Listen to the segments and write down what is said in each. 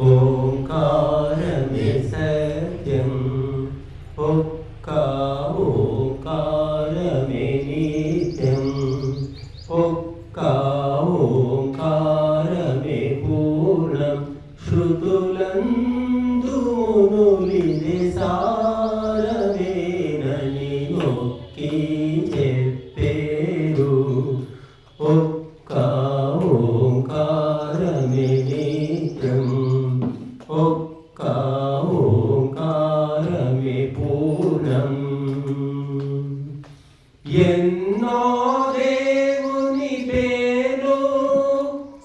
ఓంకారమే సత్యం ఒక్క ఓంకారమే నిత్యం ఒక్క ఓంకారమే పూర్ణం శృతులందు మునులిది సారమేనని నొక్కి చెప్పేరు ఒక్క ఓంకారమే నిత్యం ఒక్క ఓంకారమే పూర్ణం ఎన్నో దేవుని పేరు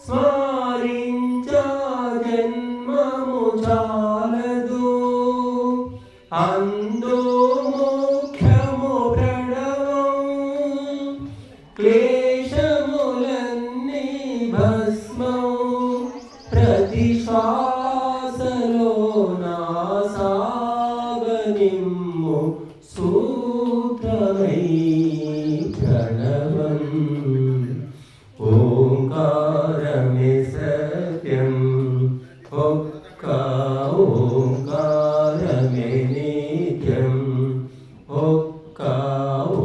స్మరించ జన్మము చాలదు అందు ముఖ్యము ప్రణవం క్లేశములన్నీ భస్మం ప్రతి శ్వాసలో నా సాగనిమ్ము సూత్రమై ప్రణవం ఓంకారమే సత్యం ఒక్క ఓంకారమే నిత్యం ఒక్క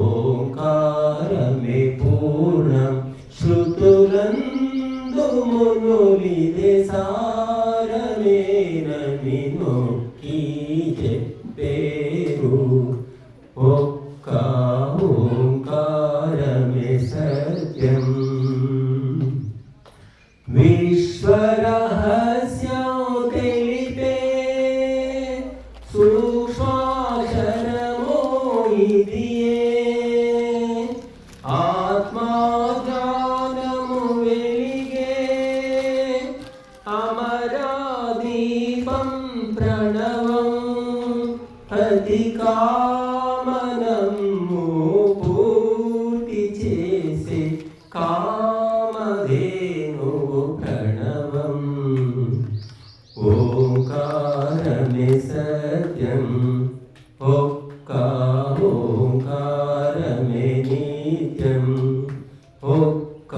ఓంకారమే పూర్ణం శృతులందు మునులిది సారమేనని నొక్కి చెప్పేరు ఒక్క ఓంకారమే సత్యం విశ్వరహస్యం తెలిపే సూక్ష్మాక్షరమో ఇదియే ఆత్మజ్ఞానము వెలిగే అమరాదీపం ప్రణవం ప్రతి కామనము పూర్తి చేసే కామధేను ప్రణవం ఓంకారమే సత్యం ఒక్క ఓంకారమే నిత్యం ఒక్క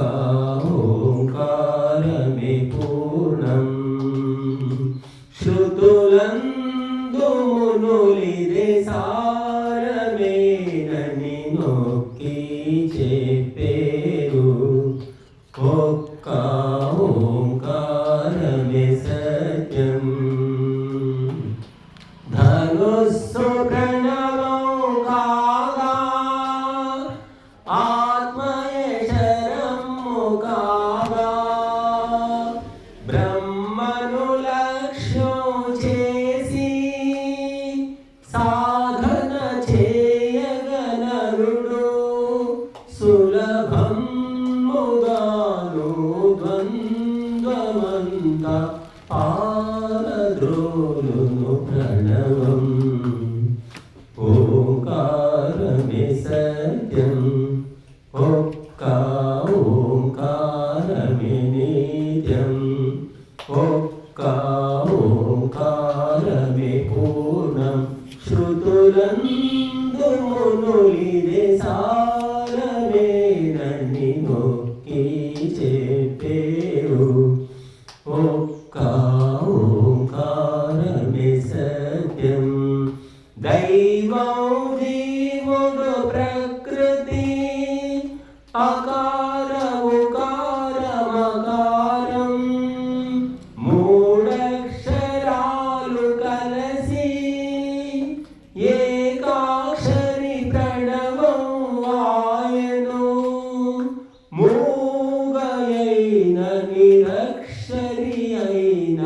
ఓంకారమే పూర్ణం శృతులందు మునులిది సారమేనని నొక్కి చెప్పేరు ఒక్క ఓంకారమే సత్యం ధనుస్సు ప్రణవం కాగా ఆత్మయే శరము కాగా బ్రహ్మను లక్ష్యం చేసి సాధన చేయగనరుడు సులభముగాను ద్వంద్వమంత పారద్రోలును ప్రణవం ఓంకారమే సత్యం ఒక్క ఓంకారమే నిత్యం ఒక్క ఓంకారమే పూర్ణం శృతులందు మునులిది సారమేనని నొక్కి చెప్పేరు ఒక్క ఓంకారమే సత్యం దైవం జీవుడు ప్రకృతి అకార ఉకారమకారం మూడక్షరాలు కలసి ఏకాక్షరి ప్రణవం ఆయను మూగయైన నిరక్షరి అయిన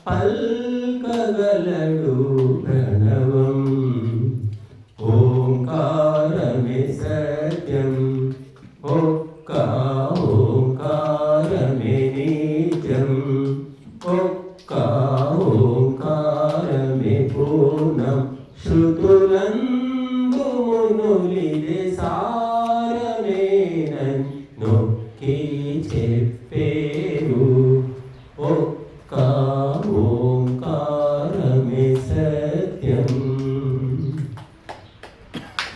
పల్కగలడు ప్రణవం ఓంకారమే సత్యం ఒక్క